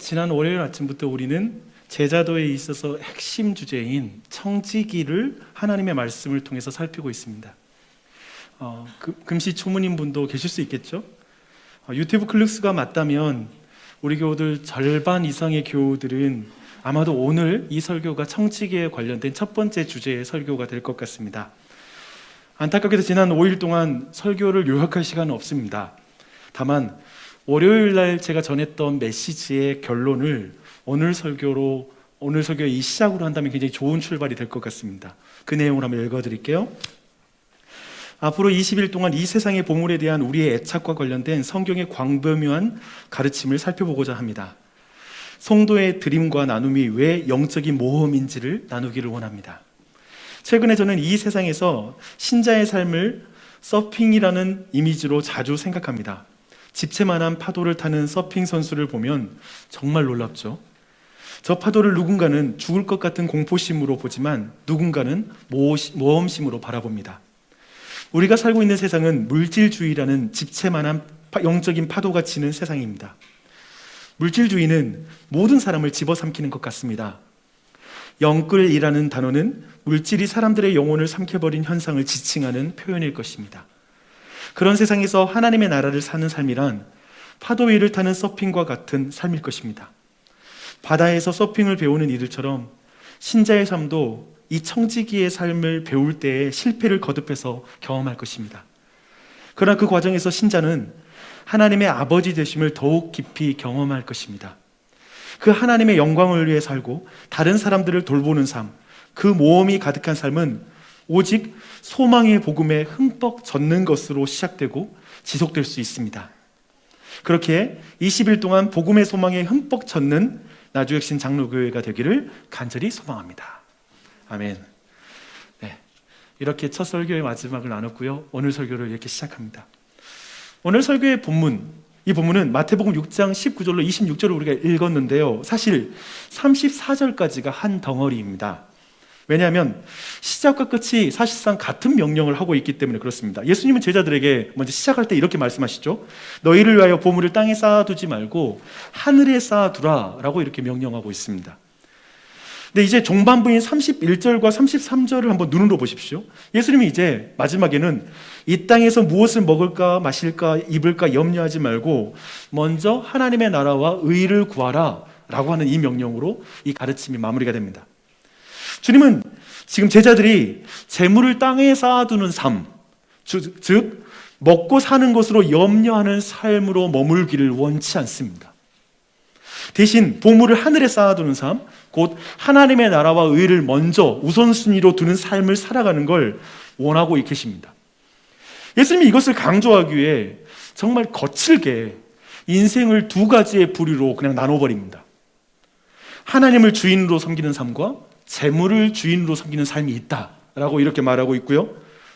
지난 월요일 아침부터 우리는 제자도에 있어서 핵심 주제인 청지기를 하나님의 말씀을 통해서 살피고 있습니다. 금시초문인 분도 계실 수 있겠죠? 유튜브 클릭수가 맞다면 우리 교우들 절반 이상의 교우들은 아마도 오늘 이 설교가 청지기에 관련된 첫 번째 주제의 설교가 될 것 같습니다. 안타깝게도 지난 5일 동안 설교를 요약할 시간은 없습니다. 다만 월요일 날 제가 전했던 메시지의 결론을 오늘 설교의 이 시작으로 한다면 굉장히 좋은 출발이 될 것 같습니다. 그 내용을 한번 읽어드릴게요. 앞으로 20일 동안 이 세상의 보물에 대한 우리의 애착과 관련된 성경의 광범위한 가르침을 살펴보고자 합니다. 성도의 드림과 나눔이 왜 영적인 모험인지를 나누기를 원합니다. 최근에 저는 이 세상에서 신자의 삶을 서핑이라는 이미지로 자주 생각합니다. 집채만한 파도를 타는 서핑 선수를 보면 정말 놀랍죠. 저 파도를 누군가는 죽을 것 같은 공포심으로 보지만 누군가는 모험심으로 바라봅니다. 우리가 살고 있는 세상은 물질주의라는 집채만한 영적인 파도가 치는 세상입니다. 물질주의는 모든 사람을 집어삼키는 것 같습니다. 영끌이라는 단어는 물질이 사람들의 영혼을 삼켜버린 현상을 지칭하는 표현일 것입니다. 그런 세상에서 하나님의 나라를 사는 삶이란 파도 위를 타는 서핑과 같은 삶일 것입니다. 바다에서 서핑을 배우는 이들처럼 신자의 삶도 이 청지기의 삶을 배울 때에 실패를 거듭해서 경험할 것입니다. 그러나 그 과정에서 신자는 하나님의 아버지 되심을 더욱 깊이 경험할 것입니다. 그 하나님의 영광을 위해 살고 다른 사람들을 돌보는 삶, 그 모험이 가득한 삶은 오직 소망의 복음에 흠뻑 젖는 것으로 시작되고 지속될 수 있습니다. 그렇게 20일 동안 복음의 소망에 흠뻑 젖는 나주혁신 장로교회가 되기를 간절히 소망합니다. 아멘. 네, 이렇게 첫 설교의 마지막을 나눴고요. 오늘 설교를 이렇게 시작합니다. 오늘 설교의 이 본문은 마태복음 6장 19절로 26절을 우리가 읽었는데요. 사실 34절까지가 한 덩어리입니다. 왜냐하면 시작과 끝이 사실상 같은 명령을 하고 있기 때문에 그렇습니다. 예수님은 제자들에게 먼저 시작할 때 이렇게 말씀하시죠. 너희를 위하여 보물을 땅에 쌓아두지 말고 하늘에 쌓아두라 라고 이렇게 명령하고 있습니다. 근데 이제 종반부인 31절과 33절을 한번 눈으로 보십시오. 예수님이 이제 마지막에는 이 땅에서 무엇을 먹을까 마실까 입을까 염려하지 말고 먼저 하나님의 나라와 의를 구하라 라고 하는 이 명령으로 이 가르침이 마무리가 됩니다. 주님은 지금 제자들이 재물을 땅에 쌓아두는 삶, 즉 먹고 사는 것으로 염려하는 삶으로 머물기를 원치 않습니다. 대신 보물을 하늘에 쌓아두는 삶, 곧 하나님의 나라와 의를 먼저 우선순위로 두는 삶을 살아가는 걸 원하고 계십니다. 예수님이 이것을 강조하기 위해 정말 거칠게 인생을 두 가지의 부류로 그냥 나눠버립니다. 하나님을 주인으로 섬기는 삶과 재물을 주인으로 섬기는 삶이 있다라고 이렇게 말하고 있고요.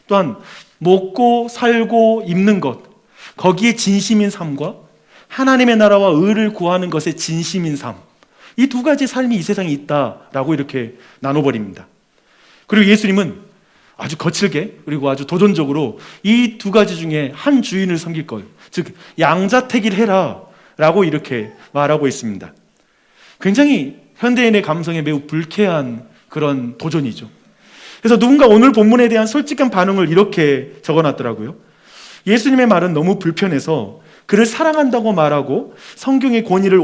또한 먹고 살고 입는 것, 거기에 진심인 삶과 하나님의 나라와 의를 구하는 것에 진심인 삶, 이 두 가지 삶이 이 세상에 있다라고 이렇게 나눠버립니다. 그리고 예수님은 아주 거칠게 그리고 아주 도전적으로 이 두 가지 중에 한 주인을 섬길 것, 즉 양자택일 해라 라고 이렇게 말하고 있습니다. 굉장히 현대인의 감성에 매우 불쾌한 그런 도전이죠. 그래서 누군가 오늘 본문에 대한 솔직한 반응을 이렇게 적어놨더라고요. 예수님의 말은 너무 불편해서 그를 사랑한다고 말하고 성경의 권위를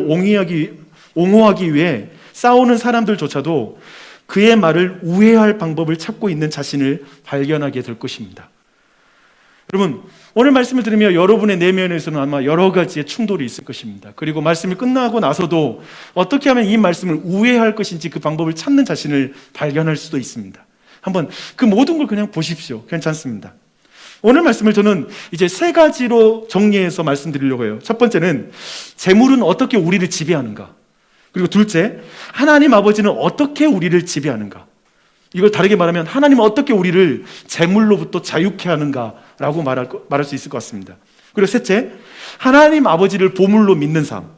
옹호하기 위해 싸우는 사람들조차도 그의 말을 우회할 방법을 찾고 있는 자신을 발견하게 될 것입니다. 여러분, 오늘 말씀을 들으며 여러분의 내면에서는 아마 여러 가지의 충돌이 있을 것입니다. 그리고 말씀이 끝나고 나서도 어떻게 하면 이 말씀을 우회할 것인지 그 방법을 찾는 자신을 발견할 수도 있습니다. 한번 그 모든 걸 그냥 보십시오. 괜찮습니다. 오늘 말씀을 저는 이제 세 가지로 정리해서 말씀드리려고 해요. 첫 번째는 재물은 어떻게 우리를 지배하는가, 그리고 둘째, 하나님 아버지는 어떻게 우리를 지배하는가. 이걸 다르게 말하면 하나님은 어떻게 우리를 재물로부터 자유케 하는가라고 말할 수 있을 것 같습니다. 그리고 셋째, 하나님 아버지를 보물로 믿는 삶,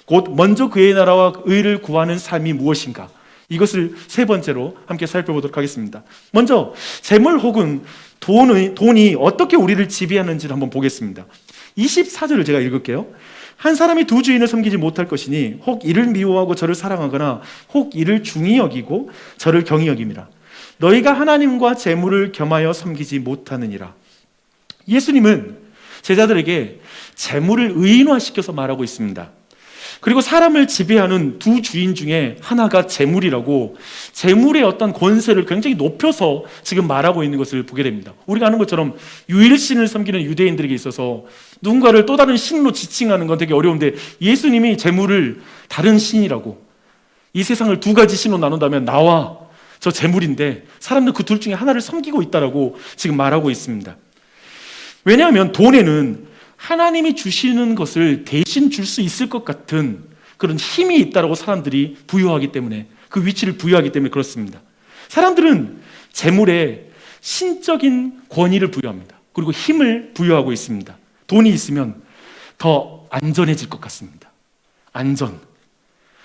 곧 먼저 그의 나라와 의를 구하는 삶이 무엇인가, 이것을 세 번째로 함께 살펴보도록 하겠습니다. 먼저 재물 혹은 돈이 어떻게 우리를 지배하는지를 한번 보겠습니다. 24절을 제가 읽을게요. 한 사람이 두 주인을 섬기지 못할 것이니 혹 이를 미워하고 저를 사랑하거나 혹 이를 중히 여기고 저를 경히 여김이라. 너희가 하나님과 재물을 겸하여 섬기지 못하느니라. 예수님은 제자들에게 재물을 의인화시켜서 말하고 있습니다. 그리고 사람을 지배하는 두 주인 중에 하나가 재물이라고, 재물의 어떤 권세를 굉장히 높여서 지금 말하고 있는 것을 보게 됩니다. 우리가 아는 것처럼 유일신을 섬기는 유대인들에게 있어서 누군가를 또 다른 신으로 지칭하는 건 되게 어려운데, 예수님이 재물을 다른 신이라고, 이 세상을 두 가지 신으로 나눈다면 나와 저 재물인데 사람들 그 둘 중에 하나를 섬기고 있다라고 지금 말하고 있습니다. 왜냐하면 돈에는 하나님이 주시는 것을 대신 줄 수 있을 것 같은 그런 힘이 있다라고 사람들이 부여하기 때문에, 그 위치를 부여하기 때문에 그렇습니다. 사람들은 재물에 신적인 권위를 부여합니다. 그리고 힘을 부여하고 있습니다. 돈이 있으면 더 안전해질 것 같습니다. 안전.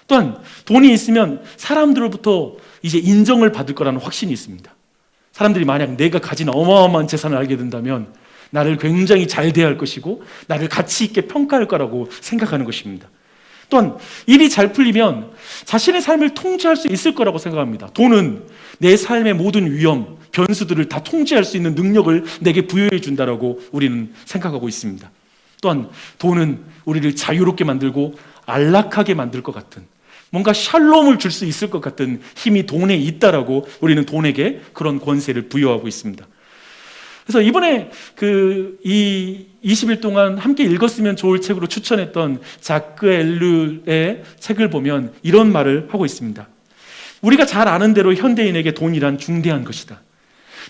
또한 돈이 있으면 사람들로부터 이제 인정을 받을 거라는 확신이 있습니다. 사람들이 만약 내가 가진 어마어마한 재산을 알게 된다면 나를 굉장히 잘 대할 것이고 나를 가치 있게 평가할 거라고 생각하는 것입니다. 또한 일이 잘 풀리면 자신의 삶을 통제할 수 있을 거라고 생각합니다. 돈은 내 삶의 모든 위험, 변수들을 다 통제할 수 있는 능력을 내게 부여해 준다라고 우리는 생각하고 있습니다. 또한 돈은 우리를 자유롭게 만들고 안락하게 만들 것 같은, 뭔가 샬롬을 줄 수 있을 것 같은 힘이 돈에 있다라고 우리는 돈에게 그런 권세를 부여하고 있습니다. 그래서 이번에 이 20일 동안 함께 읽었으면 좋을 책으로 추천했던 자크 엘룰의 책을 보면 이런 말을 하고 있습니다. 우리가 잘 아는 대로 현대인에게 돈이란 중대한 것이다.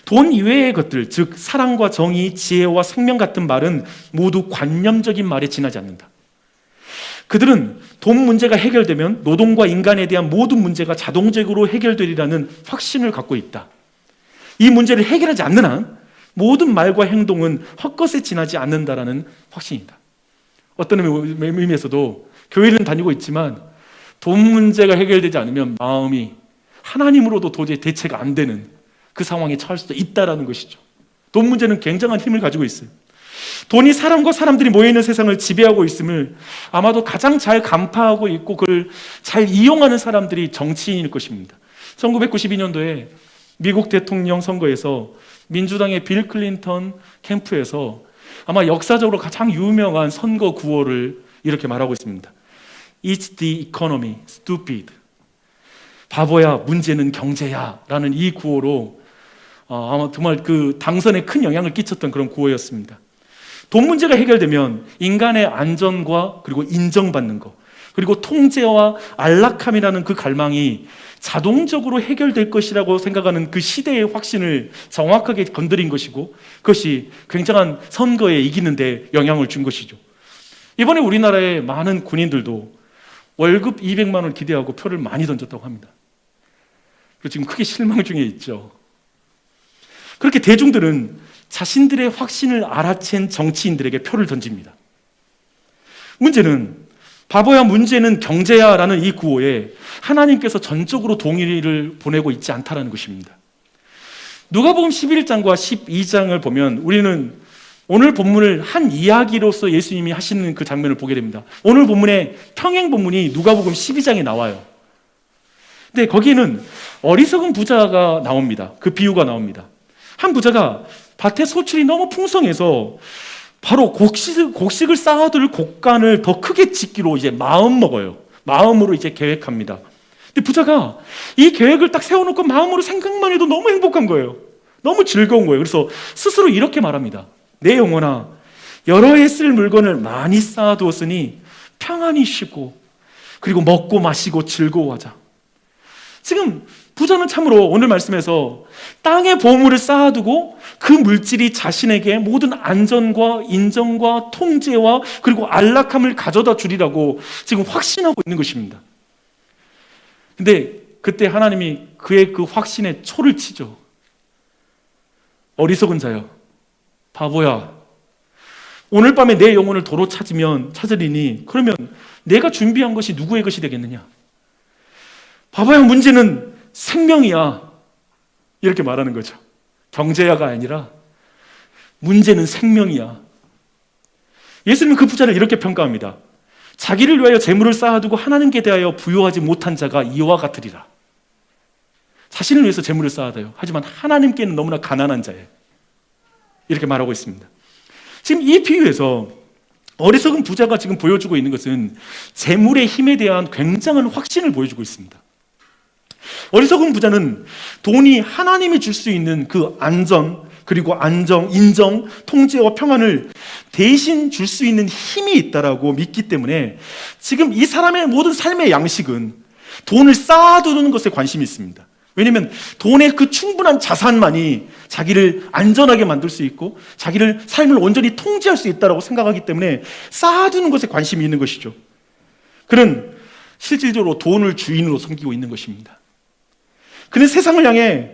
돈 이외의 것들, 즉 사랑과 정의, 지혜와 생명 같은 말은 모두 관념적인 말에 지나지 않는다. 그들은 돈 문제가 해결되면 노동과 인간에 대한 모든 문제가 자동적으로 해결되리라는 확신을 갖고 있다. 이 문제를 해결하지 않는 한 모든 말과 행동은 헛것에 지나지 않는다라는 확신이다. 어떤 의미에서도 교회는 다니고 있지만 돈 문제가 해결되지 않으면 마음이 하나님으로도 도저히 대체가 안 되는 그 상황에 처할 수도 있다라는 것이죠. 돈 문제는 굉장한 힘을 가지고 있어요. 돈이 사람과 사람들이 모여있는 세상을 지배하고 있음을 아마도 가장 잘 간파하고 있고 그걸 잘 이용하는 사람들이 정치인일 것입니다. 1992년도에 미국 대통령 선거에서 민주당의 빌 클린턴 캠프에서 아마 역사적으로 가장 유명한 선거 구호를 이렇게 말하고 있습니다. It's the economy, stupid. 바보야, 문제는 경제야 라는 이 구호로 아마 정말 그 당선에 큰 영향을 끼쳤던 그런 구호였습니다. 돈 문제가 해결되면 인간의 안전과 그리고 인정받는 것, 그리고 통제와 안락함이라는 그 갈망이 자동적으로 해결될 것이라고 생각하는 그 시대의 확신을 정확하게 건드린 것이고, 그것이 굉장한 선거에 이기는 데 영향을 준 것이죠. 이번에 우리나라의 많은 군인들도 월급 200만 원을 기대하고 표를 많이 던졌다고 합니다. 그리고 지금 크게 실망 중에 있죠. 그렇게 대중들은 자신들의 확신을 알아챈 정치인들에게 표를 던집니다. 문제는 바보야, 문제는 경제야 라는 이 구호에 하나님께서 전적으로 동의를 보내고 있지 않다는 것입니다. 누가복음 11장과 12장을 보면 우리는 오늘 본문을 한 이야기로서 예수님이 하시는 그 장면을 보게 됩니다. 오늘 본문의 평행 본문이 누가복음 12장에 나와요. 근데 거기에는 어리석은 부자가 나옵니다. 그 비유가 나옵니다. 한 부자가 밭에 소출이 너무 풍성해서 바로 곡식을 쌓아둘 곡간을 더 크게 짓기로 이제 마음먹어요. 마음으로 이제 계획합니다. 근데 부자가 이 계획을 딱 세워놓고 마음으로 생각만 해도 너무 행복한 거예요. 너무 즐거운 거예요. 그래서 스스로 이렇게 말합니다. 내 영혼아, 여러 해 쓸 물건을 많이 쌓아두었으니 평안히 쉬고 그리고 먹고 마시고 즐거워하자. 지금 부자는 참으로 오늘 말씀에서 땅에 보물을 쌓아두고 그 물질이 자신에게 모든 안전과 인정과 통제와 그리고 안락함을 가져다 주리라고 지금 확신하고 있는 것입니다. 근데 그때 하나님이 그의 그 확신에 초를 치죠. 어리석은 자여, 바보야, 오늘 밤에 내 영혼을 도로 찾으리니 그러면 내가 준비한 것이 누구의 것이 되겠느냐? 바보야, 문제는 생명이야. 이렇게 말하는 거죠. 경제야가 아니라 문제는 생명이야. 예수님은 그 부자를 이렇게 평가합니다. 자기를 위하여 재물을 쌓아두고 하나님께 대하여 부요하지 못한 자가 이와 같으리라. 자신을 위해서 재물을 쌓아둬요. 하지만 하나님께는 너무나 가난한 자예요. 이렇게 말하고 있습니다. 지금 이 비유에서 어리석은 부자가 지금 보여주고 있는 것은 재물의 힘에 대한 굉장한 확신을 보여주고 있습니다. 어리석은 부자는 돈이 하나님이 줄 수 있는 그 안전, 그리고 안정, 인정, 통제와 평안을 대신 줄 수 있는 힘이 있다라고 믿기 때문에 지금 이 사람의 모든 삶의 양식은 돈을 쌓아두는 것에 관심이 있습니다. 왜냐하면 돈의 그 충분한 자산만이 자기를 안전하게 만들 수 있고 자기를 삶을 온전히 통제할 수 있다고 생각하기 때문에 쌓아두는 것에 관심이 있는 것이죠. 그는 실질적으로 돈을 주인으로 섬기고 있는 것입니다. 그는 세상을 향해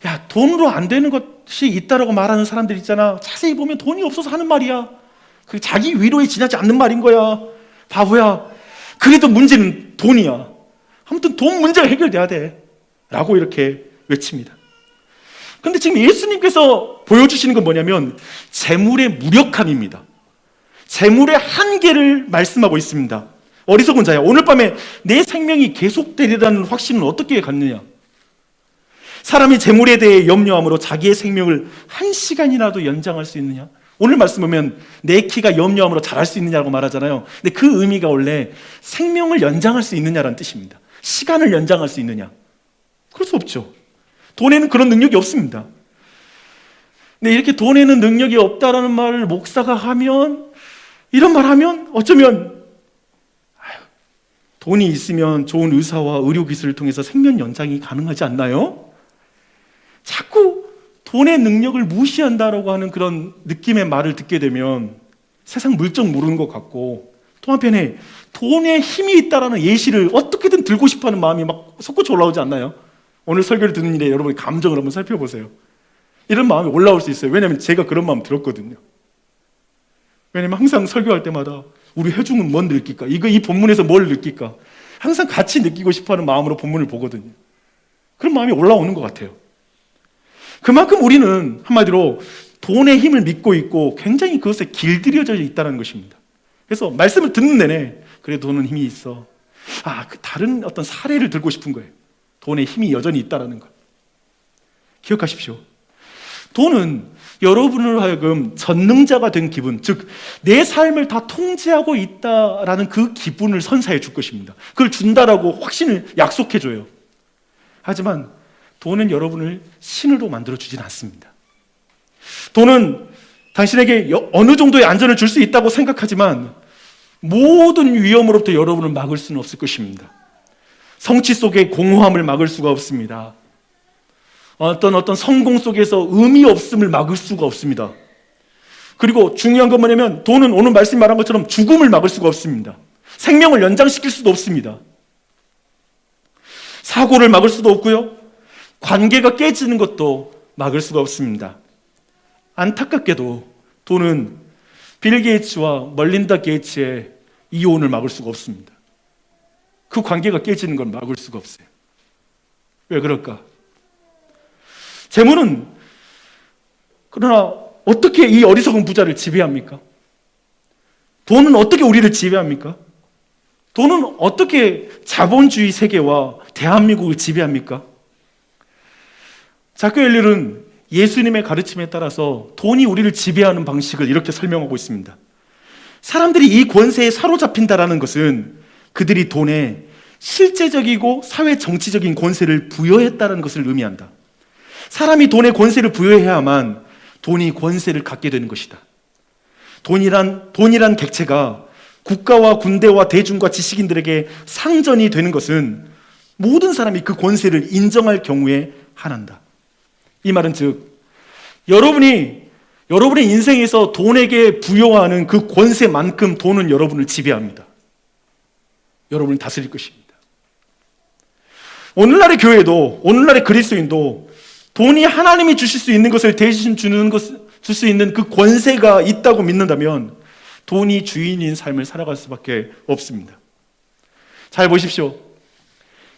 야, 돈으로 안 되는 것이 있다라고 말하는 사람들 있잖아. 자세히 보면 돈이 없어서 하는 말이야. 그 자기 위로에 지나지 않는 말인 거야. 바보야. 그래도 문제는 돈이야. 아무튼 돈 문제가 해결돼야 돼. 라고 이렇게 외칩니다. 그런데 지금 예수님께서 보여주시는 건 뭐냐면 재물의 무력함입니다. 재물의 한계를 말씀하고 있습니다. 어리석은 자야, 오늘 밤에 내 생명이 계속되리라는 확신은 어떻게 갖느냐? 사람이 재물에 대해 염려함으로 자기의 생명을 1시간이라도 연장할 수 있느냐? 오늘 말씀 보면 내 키가 염려함으로 자랄 수 있느냐고 말하잖아요. 근데 그 의미가 원래 생명을 연장할 수 있느냐라는 뜻입니다. 시간을 연장할 수 있느냐? 그럴 수 없죠. 돈에는 그런 능력이 없습니다. 근데 이렇게 돈에는 능력이 없다라는 말을 목사가 하면, 이런 말 하면 어쩌면 돈이 있으면 좋은 의사와 의료 기술을 통해서 생명 연장이 가능하지 않나요? 자꾸 돈의 능력을 무시한다라고 하는 그런 느낌의 말을 듣게 되면 세상 물정 모르는 것 같고, 또 한편에 돈에 힘이 있다라는 예시를 어떻게든 들고 싶어하는 마음이 막 솟구쳐 올라오지 않나요? 오늘 설교를 듣는 일에 여러분의 감정을 한번 살펴보세요. 이런 마음이 올라올 수 있어요. 왜냐하면 제가 그런 마음 들었거든요. 왜냐하면 항상 설교할 때마다 우리 회중은 뭘 느낄까? 이 본문에서 뭘 느낄까? 항상 같이 느끼고 싶어하는 마음으로 본문을 보거든요. 그런 마음이 올라오는 것 같아요. 그만큼 우리는 한마디로 돈의 힘을 믿고 있고 굉장히 그것에 길들여져 있다는 것입니다. 그래서 말씀을 듣는 내내 그래 돈은 힘이 있어. 그 다른 어떤 사례를 들고 싶은 거예요. 돈의 힘이 여전히 있다는 것. 기억하십시오. 돈은 여러분을 하여금 전능자가 된 기분, 즉 내 삶을 다 통제하고 있다라는 그 기분을 선사해 줄 것입니다. 그걸 준다라고 확신을 약속해 줘요. 하지만 돈은 여러분을 신으로 만들어 주진 않습니다. 돈은 당신에게 어느 정도의 안전을 줄 수 있다고 생각하지만 모든 위험으로부터 여러분을 막을 수는 없을 것입니다. 성취 속의 공허함을 막을 수가 없습니다. 어떤 성공 속에서 의미 없음을 막을 수가 없습니다. 그리고 중요한 건 뭐냐면 돈은 오늘 말씀 말한 것처럼 죽음을 막을 수가 없습니다. 생명을 연장시킬 수도 없습니다. 사고를 막을 수도 없고요. 관계가 깨지는 것도 막을 수가 없습니다. 안타깝게도 돈은 빌 게이츠와 멀린다 게이츠의 이혼을 막을 수가 없습니다. 그 관계가 깨지는 걸 막을 수가 없어요. 왜 그럴까? 재물은 그러나 어떻게 이 어리석은 부자를 지배합니까? 돈은 어떻게 우리를 지배합니까? 돈은 어떻게 자본주의 세계와 대한민국을 지배합니까? 자크 엘릴은 예수님의 가르침에 따라서 돈이 우리를 지배하는 방식을 이렇게 설명하고 있습니다. 사람들이 이 권세에 사로잡힌다라는 것은 그들이 돈에 실제적이고 사회 정치적인 권세를 부여했다는 것을 의미한다. 사람이 돈에 권세를 부여해야만 돈이 권세를 갖게 되는 것이다. 돈이란 객체가 국가와 군대와 대중과 지식인들에게 상전이 되는 것은 모든 사람이 그 권세를 인정할 경우에 한한다. 이 말은 즉 여러분의 인생에서 돈에게 부여하는 그 권세만큼 돈은 여러분을 지배합니다. 여러분을 다스릴 것입니다. 오늘날의 교회도, 오늘날의 그리스도인도 돈이 하나님이 주실 수 있는 것을 대신 줄 수 있는 그 권세가 있다고 믿는다면 돈이 주인인 삶을 살아갈 수밖에 없습니다. 잘 보십시오.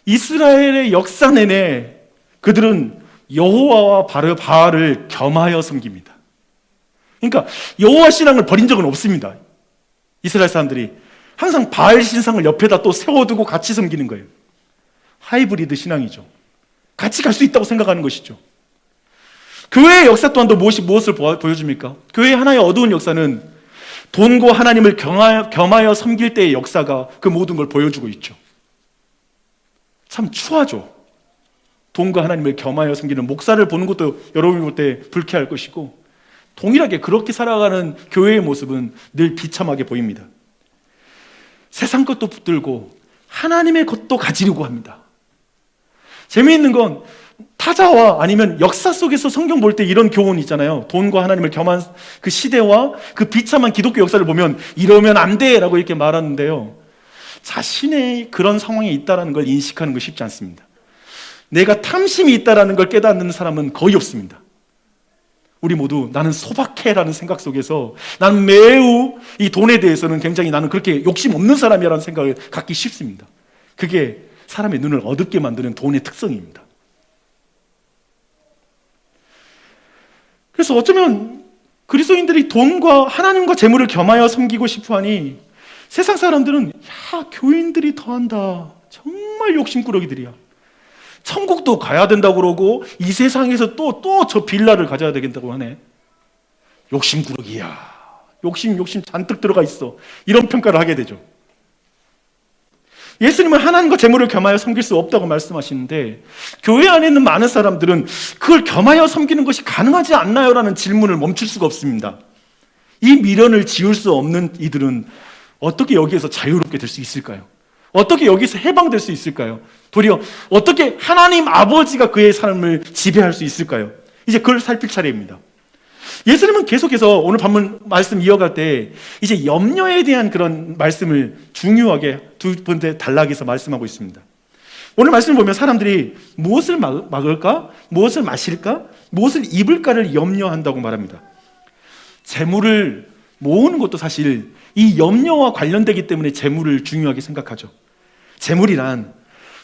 이스라엘의 역사 내내 그들은 여호와와 바알을 겸하여 섬깁니다. 그러니까 여호와 신앙을 버린 적은 없습니다. 이스라엘 사람들이 항상 바알 신상을 옆에다 또 세워두고 같이 섬기는 거예요. 하이브리드 신앙이죠. 같이 갈 수 있다고 생각하는 것이죠. 교회의 역사 또한 또 무엇을 보여줍니까? 교회의 하나의 어두운 역사는 돈과 하나님을 겸하여 섬길 때의 역사가 그 모든 걸 보여주고 있죠. 참 추하죠. 돈과 하나님을 겸하여 섬기는 목사를 보는 것도 여러분이 볼 때 불쾌할 것이고, 동일하게 그렇게 살아가는 교회의 모습은 늘 비참하게 보입니다. 세상 것도 붙들고 하나님의 것도 가지려고 합니다. 재미있는 건 타자와 아니면 역사 속에서 성경 볼 때 이런 교훈이 있잖아요. 돈과 하나님을 겸한 그 시대와 그 비참한 기독교 역사를 보면 이러면 안 돼 라고 이렇게 말하는데요, 자신의 그런 상황에 있다는 걸 인식하는 거 쉽지 않습니다. 내가 탐심이 있다는 걸 깨닫는 사람은 거의 없습니다. 우리 모두 나는 소박해라는 생각 속에서 나는 매우 이 돈에 대해서는 굉장히 나는 그렇게 욕심 없는 사람이라는 생각을 갖기 쉽습니다. 그게 사람의 눈을 어둡게 만드는 돈의 특성입니다. 그래서 어쩌면 그리스도인들이 돈과 하나님과 재물을 겸하여 섬기고 싶어하니 세상 사람들은 교인들이 더한다, 정말 욕심꾸러기들이야, 천국도 가야 된다고 그러고 이 세상에서 또 저 빌라를 가져야 되겠다고 하네, 욕심꾸러기야, 욕심 잔뜩 들어가 있어, 이런 평가를 하게 되죠. 예수님은 하나님과 재물을 겸하여 섬길 수 없다고 말씀하시는데, 교회 안에 있는 많은 사람들은 그걸 겸하여 섬기는 것이 가능하지 않나요? 라는 질문을 멈출 수가 없습니다. 이 미련을 지울 수 없는 이들은 어떻게 여기에서 자유롭게 될 수 있을까요? 어떻게 여기서 해방될 수 있을까요? 도리어 어떻게 하나님 아버지가 그의 삶을 지배할 수 있을까요? 이제 그걸 살필 차례입니다. 예수님은 계속해서 오늘 본문 말씀 이어갈 때 이제 염려에 대한 그런 말씀을 중요하게 두 번째 단락에서 말씀하고 있습니다. 오늘 말씀을 보면 사람들이 무엇을 먹을까? 무엇을 마실까? 무엇을 입을까를 염려한다고 말합니다. 재물을 모으는 것도 사실 이 염려와 관련되기 때문에 재물을 중요하게 생각하죠. 재물이란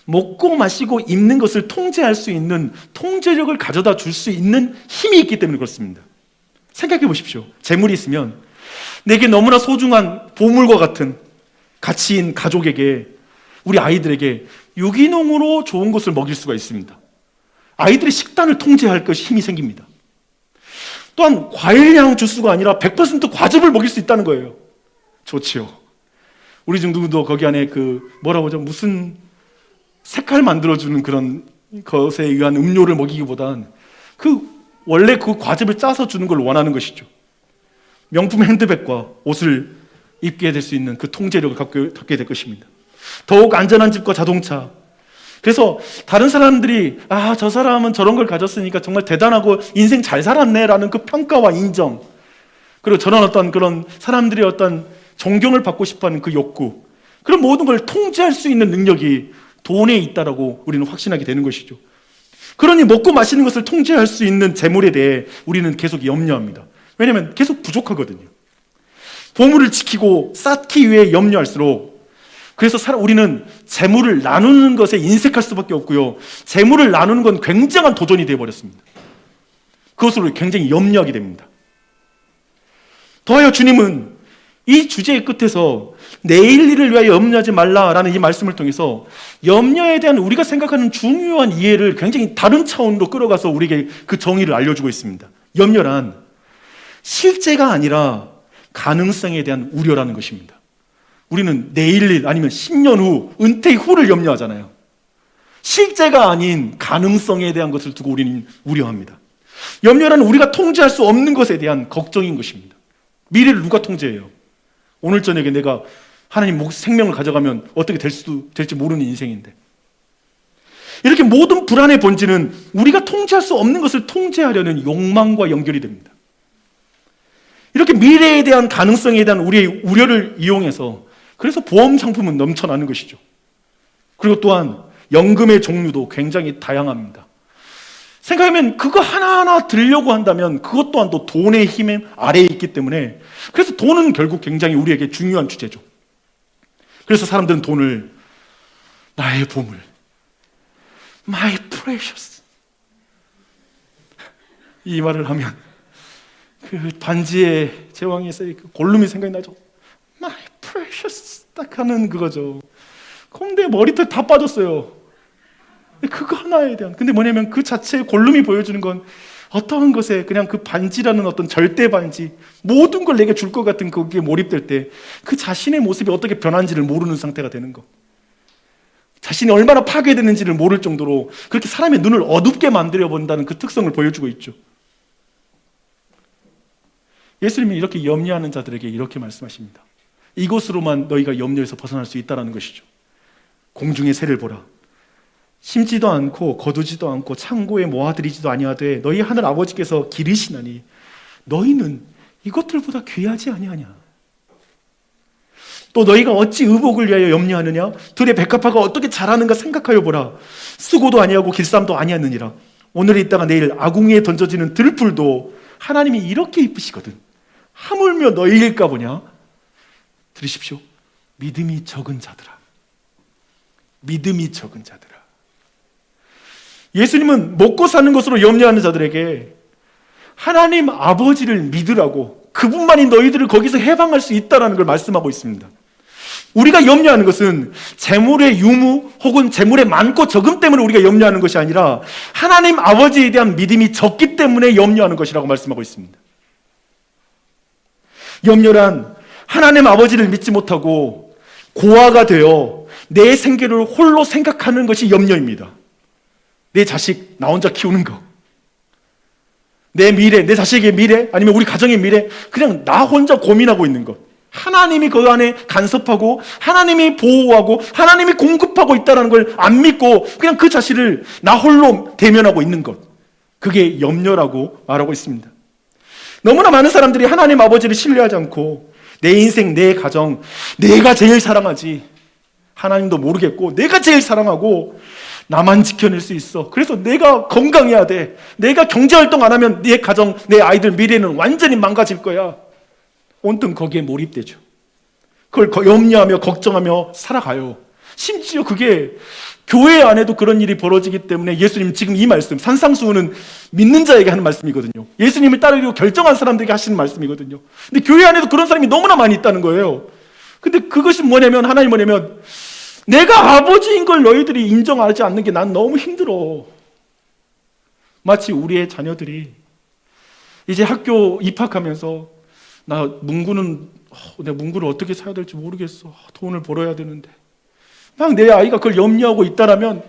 먹고 마시고 입는 것을 통제할 수 있는 통제력을 가져다 줄 수 있는 힘이 있기 때문에 그렇습니다. 생각해 보십시오. 재물이 있으면 내게 너무나 소중한 보물과 같은 가치인 가족에게, 우리 아이들에게 유기농으로 좋은 것을 먹일 수가 있습니다. 아이들의 식단을 통제할 것이 힘이 생깁니다. 또한 과일향 주스가 아니라 100% 과즙을 먹일 수 있다는 거예요. 좋지요. 우리 중 누구도 거기 안에 무슨 색깔 만들어주는 그런 것에 의한 음료를 먹이기보단 원래 그 과즙을 짜서 주는 걸 원하는 것이죠. 명품 핸드백과 옷을 입게 될 수 있는 그 통제력을 갖게 될 것입니다. 더욱 안전한 집과 자동차. 그래서 다른 사람들이 저 사람은 저런 걸 가졌으니까 정말 대단하고 인생 잘 살았네 라는 그 평가와 인정, 그리고 저런 어떤 그런 사람들의 어떤 존경을 받고 싶어하는 그 욕구, 그런 모든 걸 통제할 수 있는 능력이 돈에 있다라고 우리는 확신하게 되는 것이죠. 그러니 먹고 마시는 것을 통제할 수 있는 재물에 대해 우리는 계속 염려합니다. 왜냐하면 계속 부족하거든요. 보물을 지키고 쌓기 위해 염려할수록, 그래서 우리는 재물을 나누는 것에 인색할 수밖에 없고요, 재물을 나누는 건 굉장한 도전이 되어버렸습니다. 그것으로 굉장히 염려하게 됩니다. 더하여 주님은 이 주제의 끝에서 내일 일을 위하여 염려하지 말라라는 이 말씀을 통해서 염려에 대한 우리가 생각하는 중요한 이해를 굉장히 다른 차원으로 끌어가서 우리에게 그 정의를 알려주고 있습니다. 염려란 실제가 아니라 가능성에 대한 우려라는 것입니다. 우리는 내일 일 아니면 10년 후, 은퇴 후를 염려하잖아요. 실제가 아닌 가능성에 대한 것을 두고 우리는 우려합니다. 염려란 우리가 통제할 수 없는 것에 대한 걱정인 것입니다. 미래를 누가 통제해요? 오늘 저녁에 내가 하나님 생명을 가져가면 어떻게 될지 모르는 인생인데, 이렇게 모든 불안의 본질은 우리가 통제할 수 없는 것을 통제하려는 욕망과 연결이 됩니다. 이렇게 미래에 대한 가능성에 대한 우리의 우려를 이용해서, 그래서 보험 상품은 넘쳐나는 것이죠. 그리고 또한 연금의 종류도 굉장히 다양합니다. 생각하면 그거 하나하나 들려고 한다면 그것 또한 또 돈의 힘 아래에 있기 때문에, 그래서 돈은 결국 굉장히 우리에게 중요한 주제죠. 그래서 사람들은 돈을 나의 보물, my precious, 이 말을 하면 그 반지의 제왕에서의 그 골룸이 생각이 나죠. my precious. 딱 하는 그거죠. 그럼 내 머리털 다 빠졌어요. 그거 하나에 대한. 근데 뭐냐면 그 자체의 골룸이 보여주는 건 어떠한 것에 그냥 그 반지라는 어떤 절대 반지, 모든 걸 내게 줄 것 같은 거기에 몰입될 때 그 자신의 모습이 어떻게 변한지를 모르는 상태가 되는 거. 자신이 얼마나 파괴되는지를 모를 정도로 그렇게 사람의 눈을 어둡게 만들어 본다는 그 특성을 보여주고 있죠. 예수님이 이렇게 염려하는 자들에게 이렇게 말씀하십니다. 이것으로만 너희가 염려에서 벗어날 수 있다는 것이죠. 공중의 새를 보라. 심지도 않고 거두지도 않고 창고에 모아들이지도 아니하되 너희 하늘 아버지께서 기르시나니 너희는 이것들보다 귀하지 아니하냐. 또 너희가 어찌 의복을 위하여 염려하느냐? 들의 백합화가 어떻게 자라는가 생각하여 보라. 수고도 아니하고 길쌈도 아니하느니라. 오늘 있다가 내일 아궁이에 던져지는 들풀도 하나님이 이렇게 이쁘시거든. 하물며 너희일까 보냐? 들으십시오. 믿음이 적은 자들아. 믿음이 적은 자들아. 예수님은 먹고 사는 것으로 염려하는 자들에게 하나님 아버지를 믿으라고, 그분만이 너희들을 거기서 해방할 수 있다는 걸 말씀하고 있습니다. 우리가 염려하는 것은 재물의 유무 혹은 재물의 많고 적음 때문에 우리가 염려하는 것이 아니라 하나님 아버지에 대한 믿음이 적기 때문에 염려하는 것이라고 말씀하고 있습니다. 염려란 하나님 아버지를 믿지 못하고 고아가 되어 내 생계를 홀로 생각하는 것이 염려입니다. 내 자식 나 혼자 키우는 거, 내 미래, 내 자식의 미래, 아니면 우리 가정의 미래, 그냥 나 혼자 고민하고 있는 것. 하나님이 그 안에 간섭하고 하나님이 보호하고 하나님이 공급하고 있다는 걸 안 믿고 그냥 그 자신을 나 홀로 대면하고 있는 것, 그게 염려라고 말하고 있습니다. 너무나 많은 사람들이 하나님 아버지를 신뢰하지 않고 내 인생, 내 가정, 내가 제일 사랑하지, 하나님도 모르겠고 내가 제일 사랑하고 나만 지켜낼 수 있어, 그래서 내가 건강해야 돼, 내가 경제활동 안 하면 내 가정, 내 아이들 미래는 완전히 망가질 거야, 온통 거기에 몰입되죠. 그걸 염려하며 걱정하며 살아가요. 심지어 그게 교회 안에도 그런 일이 벌어지기 때문에 예수님 지금 이 말씀, 산상수훈은 믿는 자에게 하는 말씀이거든요. 예수님을 따르기로 결정한 사람들에게 하시는 말씀이거든요. 근데 교회 안에도 그런 사람이 너무나 많이 있다는 거예요. 근데 그것이 뭐냐면, 하나님 뭐냐면, 내가 아버지인 걸 너희들이 인정하지 않는 게 난 너무 힘들어. 마치 우리의 자녀들이 이제 학교 입학하면서 내가 문구를 어떻게 사야 될지 모르겠어. 돈을 벌어야 되는데. 막 내 아이가 그걸 염려하고 있다라면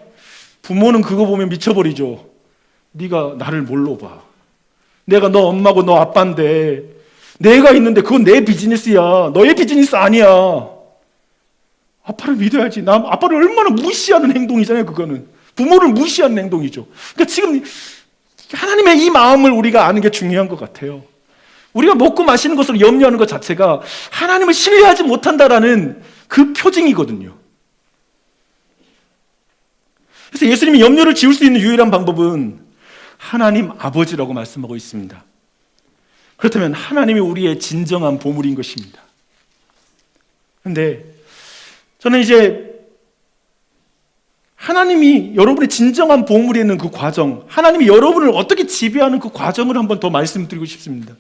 부모는 그거 보면 미쳐버리죠. 네가 나를 뭘로 봐. 내가 너 엄마고 너 아빠인데, 내가 있는데 그건 내 비즈니스야. 너의 비즈니스 아니야. 아빠를 믿어야지. 나 아빠를 얼마나 무시하는 행동이잖아요. 그거는 부모를 무시하는 행동이죠. 그러니까 지금 하나님의 이 마음을 우리가 아는 게 중요한 것 같아요. 우리가 먹고 마시는 것으로 염려하는 것 자체가 하나님을 신뢰하지 못한다라는 그 표징이거든요. 그래서 예수님이 염려를 지울 수 있는 유일한 방법은 하나님 아버지라고 말씀하고 있습니다. 그렇다면 하나님이 우리의 진정한 보물인 것입니다. 그런데 저는 이제 하나님이 여러분의 진정한 보물이 있는 그 과정, 하나님이 여러분을 어떻게 지배하는 그 과정을 한번 더 말씀드리고 싶습니다.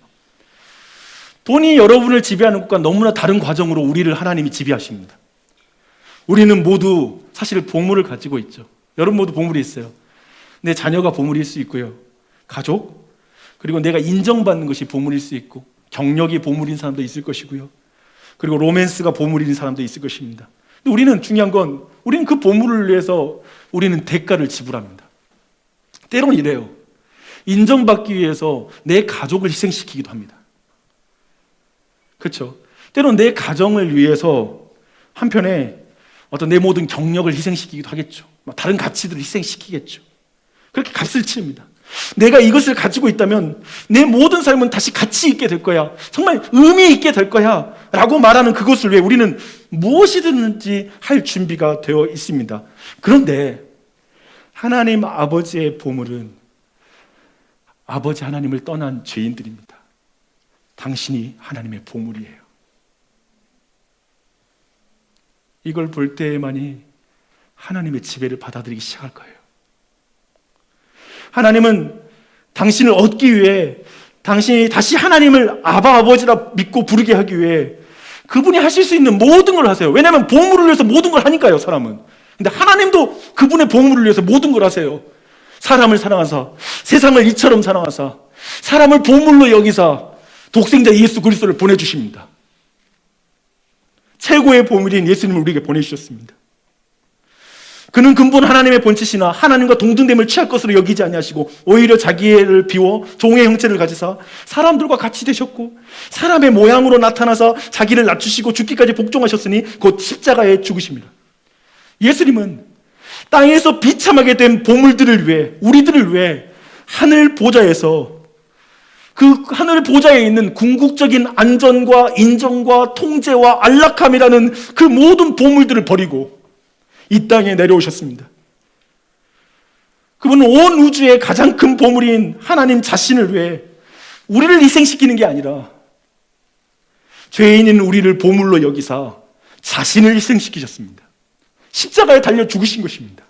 돈이 여러분을 지배하는 것과 너무나 다른 과정으로 우리를 하나님이 지배하십니다. 우리는 모두 사실 보물을 가지고 있죠. 여러분 모두 보물이 있어요. 내 자녀가 보물일 수 있고요, 가족, 그리고 내가 인정받는 것이 보물일 수 있고, 경력이 보물인 사람도 있을 것이고요, 그리고 로맨스가 보물인 사람도 있을 것입니다. 근데 우리는 중요한 건, 우리는 그 보물을 위해서 우리는 대가를 지불합니다. 때로는 이래요. 인정받기 위해서 내 가족을 희생시키기도 합니다. 그렇죠? 때로는 내 가정을 위해서 한편에 어떤 내 모든 경력을 희생시키기도 하겠죠. 다른 가치들을 희생시키겠죠. 그렇게 값을 치릅니다. 내가 이것을 가지고 있다면 내 모든 삶은 다시 가치 있게 될 거야, 정말 의미 있게 될 거야 라고 말하는 그것을 위해 우리는 무엇이든지 할 준비가 되어 있습니다. 그런데 하나님 아버지의 보물은 아버지 하나님을 떠난 죄인들입니다. 당신이 하나님의 보물이에요. 이걸 볼 때에만이 하나님의 지배를 받아들이기 시작할 거예요. 하나님은 당신을 얻기 위해, 당신이 다시 하나님을 아바 아버지라 믿고 부르게 하기 위해 그분이 하실 수 있는 모든 걸 하세요. 왜냐하면 보물을 위해서 모든 걸 하니까요, 사람은. 근데 하나님도 그분의 보물을 위해서 모든 걸 하세요. 사람을 사랑하사, 세상을 이처럼 사랑하사, 사람을 보물로 여기사 독생자 예수 그리스도를 보내주십니다. 최고의 보물인 예수님을 우리에게 보내주셨습니다. 그는 근본 하나님의 본체시나 하나님과 동등됨을 취할 것으로 여기지 아니하시고 오히려 자기를 비워 종의 형체를 가지사 사람들과 같이 되셨고 사람의 모양으로 나타나서 자기를 낮추시고 죽기까지 복종하셨으니 곧 십자가에 죽으십니다. 예수님은 땅에서 비참하게 된 보물들을 위해, 우리들을 위해 하늘 보좌에서, 그 하늘 보좌에 있는 궁극적인 안전과 인정과 통제와 안락함이라는 그 모든 보물들을 버리고 이 땅에 내려오셨습니다. 그분은 온 우주의 가장 큰 보물인 하나님 자신을 위해 우리를 희생시키는 게 아니라 죄인인 우리를 보물로 여기사 자신을 희생시키셨습니다. 십자가에 달려 죽으신 것입니다.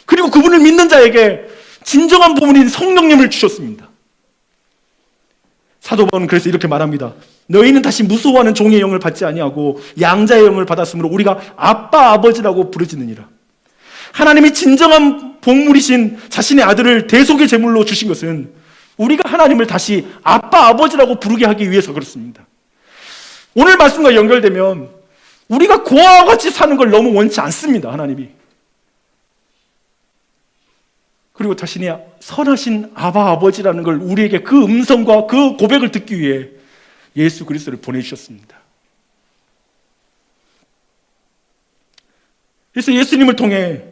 그리고 그분을 믿는 자에게 진정한 보물인 성령님을 주셨습니다. 사도 바울은 그래서 이렇게 말합니다. 너희는 다시 무서워하는 종의 영을 받지 아니하고 양자의 영을 받았으므로 우리가 아빠 아버지라고 부르짖느니라. 하나님이 진정한 보물이신 자신의 아들을 대속의 제물로 주신 것은 우리가 하나님을 다시 아빠 아버지라고 부르게 하기 위해서 그렇습니다. 오늘 말씀과 연결되면 우리가 고아와 같이 사는 걸 너무 원치 않습니다. 하나님이. 그리고 자신이 선하신 아바 아버지라는 걸 우리에게 그 음성과 그 고백을 듣기 위해 예수 그리스도를 보내주셨습니다. 그래서 예수님을 통해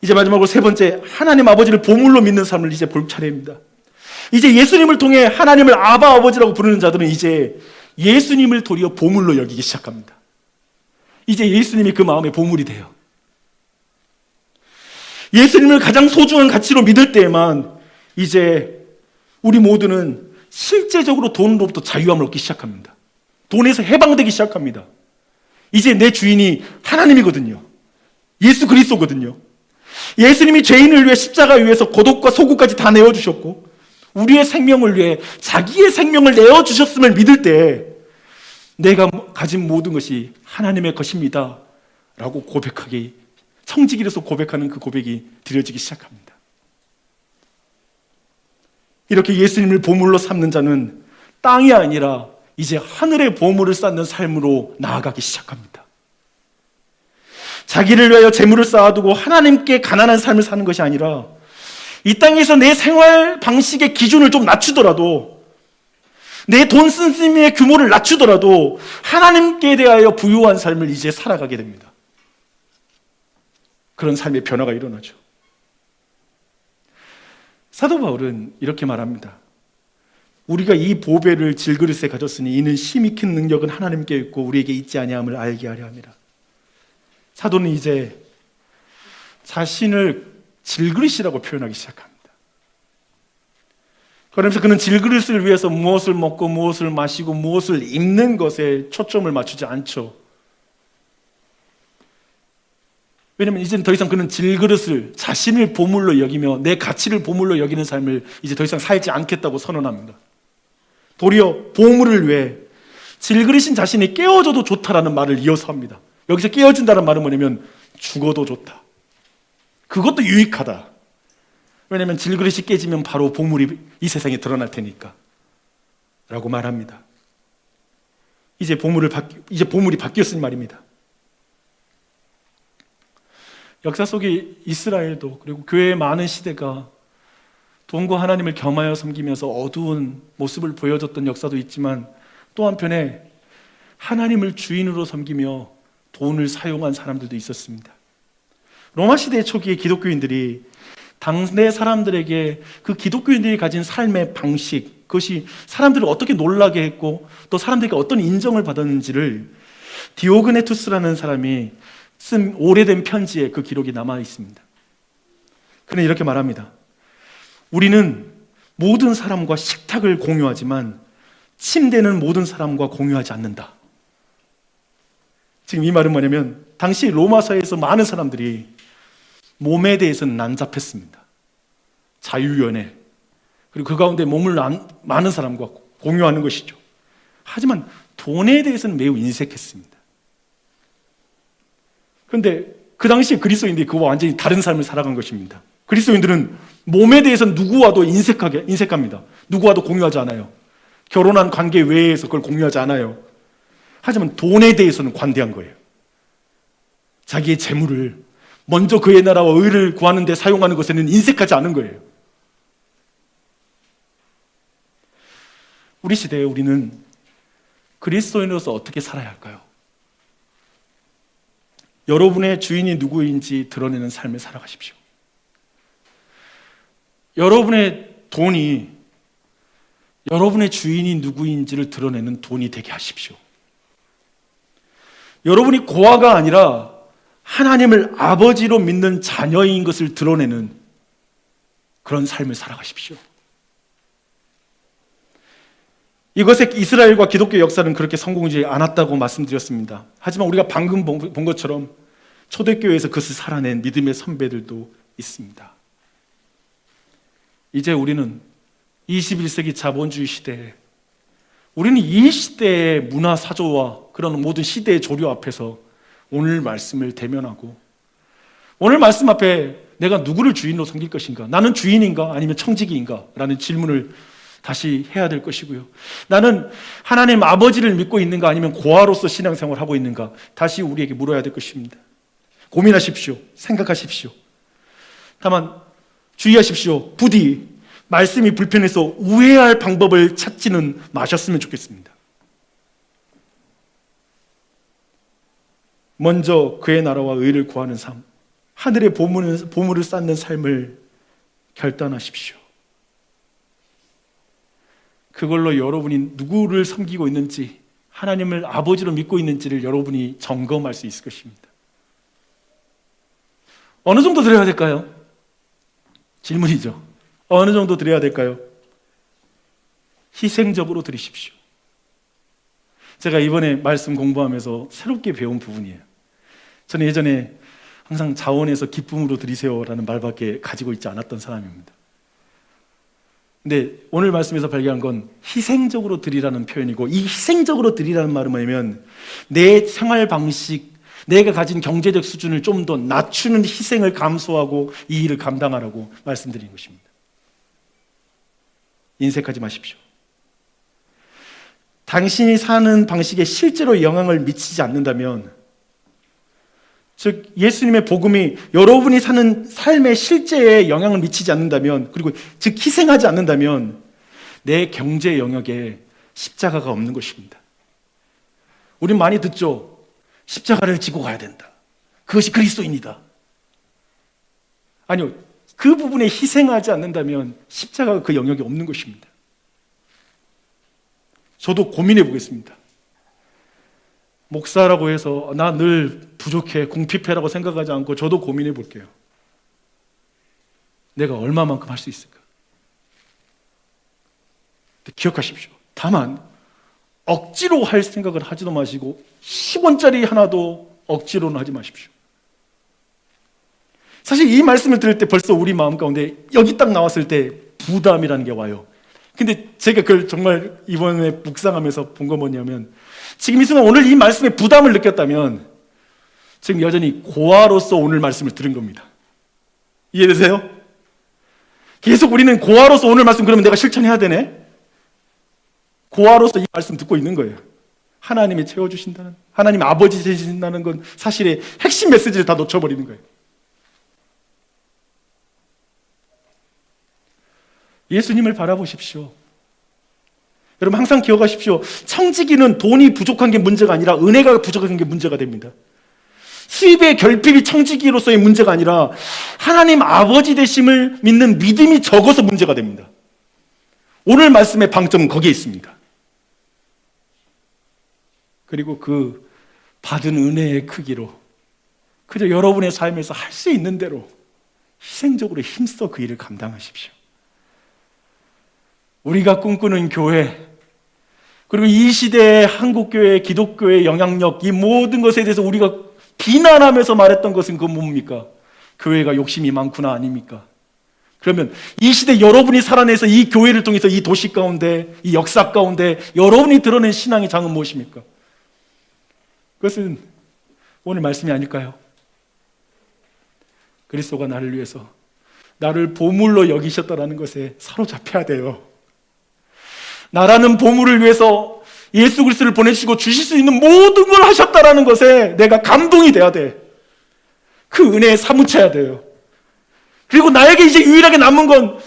이제 마지막으로 세 번째, 하나님 아버지를 보물로 믿는 삶을 이제 볼 차례입니다. 이제 예수님을 통해 하나님을 아바 아버지라고 부르는 자들은 이제 예수님을 도리어 보물로 여기기 시작합니다. 이제 예수님이 그 마음의 보물이 돼요. 예수님을 가장 소중한 가치로 믿을 때에만 이제 우리 모두는 실제적으로 돈으로부터 자유함을 얻기 시작합니다. 돈에서 해방되기 시작합니다. 이제 내 주인이 하나님이거든요. 예수 그리스도거든요. 예수님이 죄인을 위해 십자가 위에서 고독과 소고까지 다 내어주셨고 우리의 생명을 위해 자기의 생명을 내어주셨음을 믿을 때 내가 가진 모든 것이 하나님의 것입니다 라고 고백하기, 청지기로서 고백하는 그 고백이 드려지기 시작합니다. 이렇게 예수님을 보물로 삼는 자는 땅이 아니라 이제 하늘의 보물을 쌓는 삶으로 나아가기 시작합니다. 자기를 위하여 재물을 쌓아두고 하나님께 가난한 삶을 사는 것이 아니라 이 땅에서 내 생활 방식의 기준을 좀 낮추더라도 내 돈 쓰임의 규모를 낮추더라도 하나님께 대하여 부유한 삶을 이제 살아가게 됩니다. 그런 삶의 변화가 일어나죠. 사도 바울은 이렇게 말합니다. 우리가 이 보배를 질그릇에 가졌으니 이는 심히 큰 능력은 하나님께 있고 우리에게 있지 아니함을 알게 하려 함이라. 사도는 이제 자신을 질그릇이라고 표현하기 시작합니다. 그러면서 그는 질그릇을 위해서 무엇을 먹고 무엇을 마시고 무엇을 입는 것에 초점을 맞추지 않죠. 왜냐하면 이제는 더 이상 그는 질그릇을 자신을 보물로 여기며 내 가치를 보물로 여기는 삶을 이제 더 이상 살지 않겠다고 선언합니다. 도리어 보물을 위해 질그릇인 자신이 깨어져도 좋다라는 말을 이어서 합니다. 여기서 깨어진다는 말은 뭐냐면 죽어도 좋다. 그것도 유익하다. 왜냐하면 질그릇이 깨지면 바로 보물이 이 세상에 드러날 테니까 라고 말합니다. 이제 보물이 바뀌었으니 말입니다. 역사 속에 이스라엘도 그리고 교회의 많은 시대가 돈과 하나님을 겸하여 섬기면서 어두운 모습을 보여줬던 역사도 있지만 또 한편에 하나님을 주인으로 섬기며 돈을 사용한 사람들도 있었습니다. 로마 시대 초기의 기독교인들이 당대 사람들에게 그 기독교인들이 가진 삶의 방식, 그것이 사람들을 어떻게 놀라게 했고 또 사람들에게 어떤 인정을 받았는지를 디오그네투스라는 사람이 쓴 오래된 편지에 그 기록이 남아 있습니다. 그는 이렇게 말합니다. 우리는 모든 사람과 식탁을 공유하지만 침대는 모든 사람과 공유하지 않는다. 지금 이 말은 뭐냐면 당시 로마 사회에서 많은 사람들이 몸에 대해서는 난잡했습니다. 자유연애, 그리고 그 가운데 몸을 많은 사람과 공유하는 것이죠. 하지만 돈에 대해서는 매우 인색했습니다. 그런데 그 당시에 그리스도인들이 그와 완전히 다른 삶을 살아간 것입니다. 그리스도인들은 몸에 대해서는 누구와도 인색합니다. 누구와도 공유하지 않아요. 결혼한 관계 외에서 그걸 공유하지 않아요. 하지만 돈에 대해서는 관대한 거예요. 자기의 재물을 먼저 그의 나라와 의를 구하는 데 사용하는 것에는 인색하지 않은 거예요. 우리 시대에 우리는 그리스도인으로서 어떻게 살아야 할까요? 여러분의 주인이 누구인지 드러내는 삶을 살아가십시오. 여러분의 돈이 여러분의 주인이 누구인지를 드러내는 돈이 되게 하십시오. 여러분이 고아가 아니라 하나님을 아버지로 믿는 자녀인 것을 드러내는 그런 삶을 살아가십시오. 이것의 이스라엘과 기독교 역사는 그렇게 성공하지 않았다고 말씀드렸습니다. 하지만 우리가 방금 본 것처럼 초대교회에서 그것을 살아낸 믿음의 선배들도 있습니다. 이제 우리는 21세기 자본주의 시대에 우리는 이 시대의 문화 사조와 그런 모든 시대의 조류 앞에서 오늘 말씀을 대면하고 오늘 말씀 앞에 내가 누구를 주인으로 섬길 것인가? 나는 주인인가? 아니면 청지기인가? 라는 질문을 다시 해야 될 것이고요. 나는 하나님 아버지를 믿고 있는가? 아니면 고아로서 신앙생활을 하고 있는가? 다시 우리에게 물어야 될 것입니다. 고민하십시오. 생각하십시오. 다만 주의하십시오. 부디 말씀이 불편해서 우회할 방법을 찾지는 마셨으면 좋겠습니다. 먼저 그의 나라와 의를 구하는 삶, 하늘의 보물을 쌓는 삶을 결단하십시오. 그걸로 여러분이 누구를 섬기고 있는지, 하나님을 아버지로 믿고 있는지를 여러분이 점검할 수 있을 것입니다. 어느 정도 드려야 될까요? 질문이죠. 어느 정도 드려야 될까요? 희생적으로 드리십시오. 제가 이번에 말씀 공부하면서 새롭게 배운 부분이에요. 저는 예전에 항상 자원에서 기쁨으로 드리세요라는 말밖에 가지고 있지 않았던 사람입니다. 근데 오늘 말씀에서 발견한 건 희생적으로 드리라는 표현이고, 이 희생적으로 드리라는 말은 뭐냐면 내 생활 방식, 내가 가진 경제적 수준을 좀 더 낮추는 희생을 감수하고 이 일을 감당하라고 말씀드린 것입니다. 인색하지 마십시오. 당신이 사는 방식에 실제로 영향을 미치지 않는다면, 즉 예수님의 복음이 여러분이 사는 삶의 실제에 영향을 미치지 않는다면, 그리고 즉 희생하지 않는다면 내 경제 영역에 십자가가 없는 것입니다. 우린 많이 듣죠. 십자가를 지고 가야 된다. 그것이 그리스도인이다. 아니요, 그 부분에 희생하지 않는다면 십자가가 그 영역에 없는 것입니다. 저도 고민해 보겠습니다. 목사라고 해서 나 늘 부족해, 궁핍해라고 생각하지 않고 저도 고민해 볼게요. 내가 얼마만큼 할 수 있을까? 기억하십시오. 다만 억지로 할 생각을 하지도 마시고 10원짜리 하나도 억지로는 하지 마십시오. 사실 이 말씀을 들을 때 벌써 우리 마음 가운데 여기 딱 나왔을 때 부담이라는 게 와요. 근데 제가 그걸 정말 이번에 묵상하면서 본 건 뭐냐면, 지금 이 순간 오늘 이 말씀에 부담을 느꼈다면 지금 여전히 고아로서 오늘 말씀을 들은 겁니다. 이해되세요? 계속 우리는 고아로서 오늘 말씀, 그러면 내가 실천해야 되네? 고아로서 이 말씀 듣고 있는 거예요. 하나님이 채워주신다는, 하나님 아버지 되신다는 건 사실의 핵심 메시지를 다 놓쳐버리는 거예요. 예수님을 바라보십시오. 여러분 항상 기억하십시오. 청지기는 돈이 부족한 게 문제가 아니라 은혜가 부족한 게 문제가 됩니다. 수입의 결핍이 청지기로서의 문제가 아니라 하나님 아버지 되심을 믿는 믿음이 적어서 문제가 됩니다. 오늘 말씀의 방점은 거기에 있습니다. 그리고 그 받은 은혜의 크기로 그저 여러분의 삶에서 할 수 있는 대로 희생적으로 힘써 그 일을 감당하십시오. 우리가 꿈꾸는 교회, 그리고 이 시대의 한국교회, 기독교의 영향력, 이 모든 것에 대해서 우리가 비난하면서 말했던 것은 그건 뭡니까? 교회가 욕심이 많구나 아닙니까? 그러면 이 시대 여러분이 살아내서 이 교회를 통해서 이 도시 가운데, 이 역사 가운데 여러분이 드러낸 신앙의 장은 무엇입니까? 그것은 오늘 말씀이 아닐까요? 그리스도가 나를 위해서 나를 보물로 여기셨다라는 것에 사로잡혀야 돼요. 나라는 보물을 위해서 예수 그리스도를 보내주시고 주실 수 있는 모든 걸 하셨다라는 것에 내가 감동이 돼야 돼. 그 은혜에 사무쳐야 돼요. 그리고 나에게 이제 유일하게 남은 건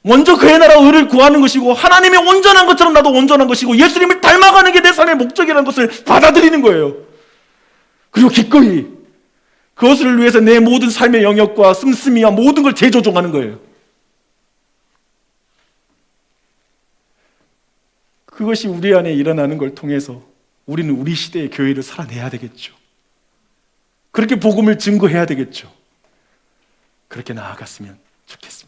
먼저 그의 나라 의를 구하는 것이고, 하나님이 온전한 것처럼 나도 온전한 것이고, 예수님을 닮아가는 게 내 삶의 목적이라는 것을 받아들이는 거예요. 그리고 기꺼이 그것을 위해서 내 모든 삶의 영역과 씀씀이와 모든 걸 재조정하는 거예요. 그것이 우리 안에 일어나는 걸 통해서 우리는 우리 시대의 교회를 살아내야 되겠죠. 그렇게 복음을 증거해야 되겠죠. 그렇게 나아갔으면 좋겠습니다.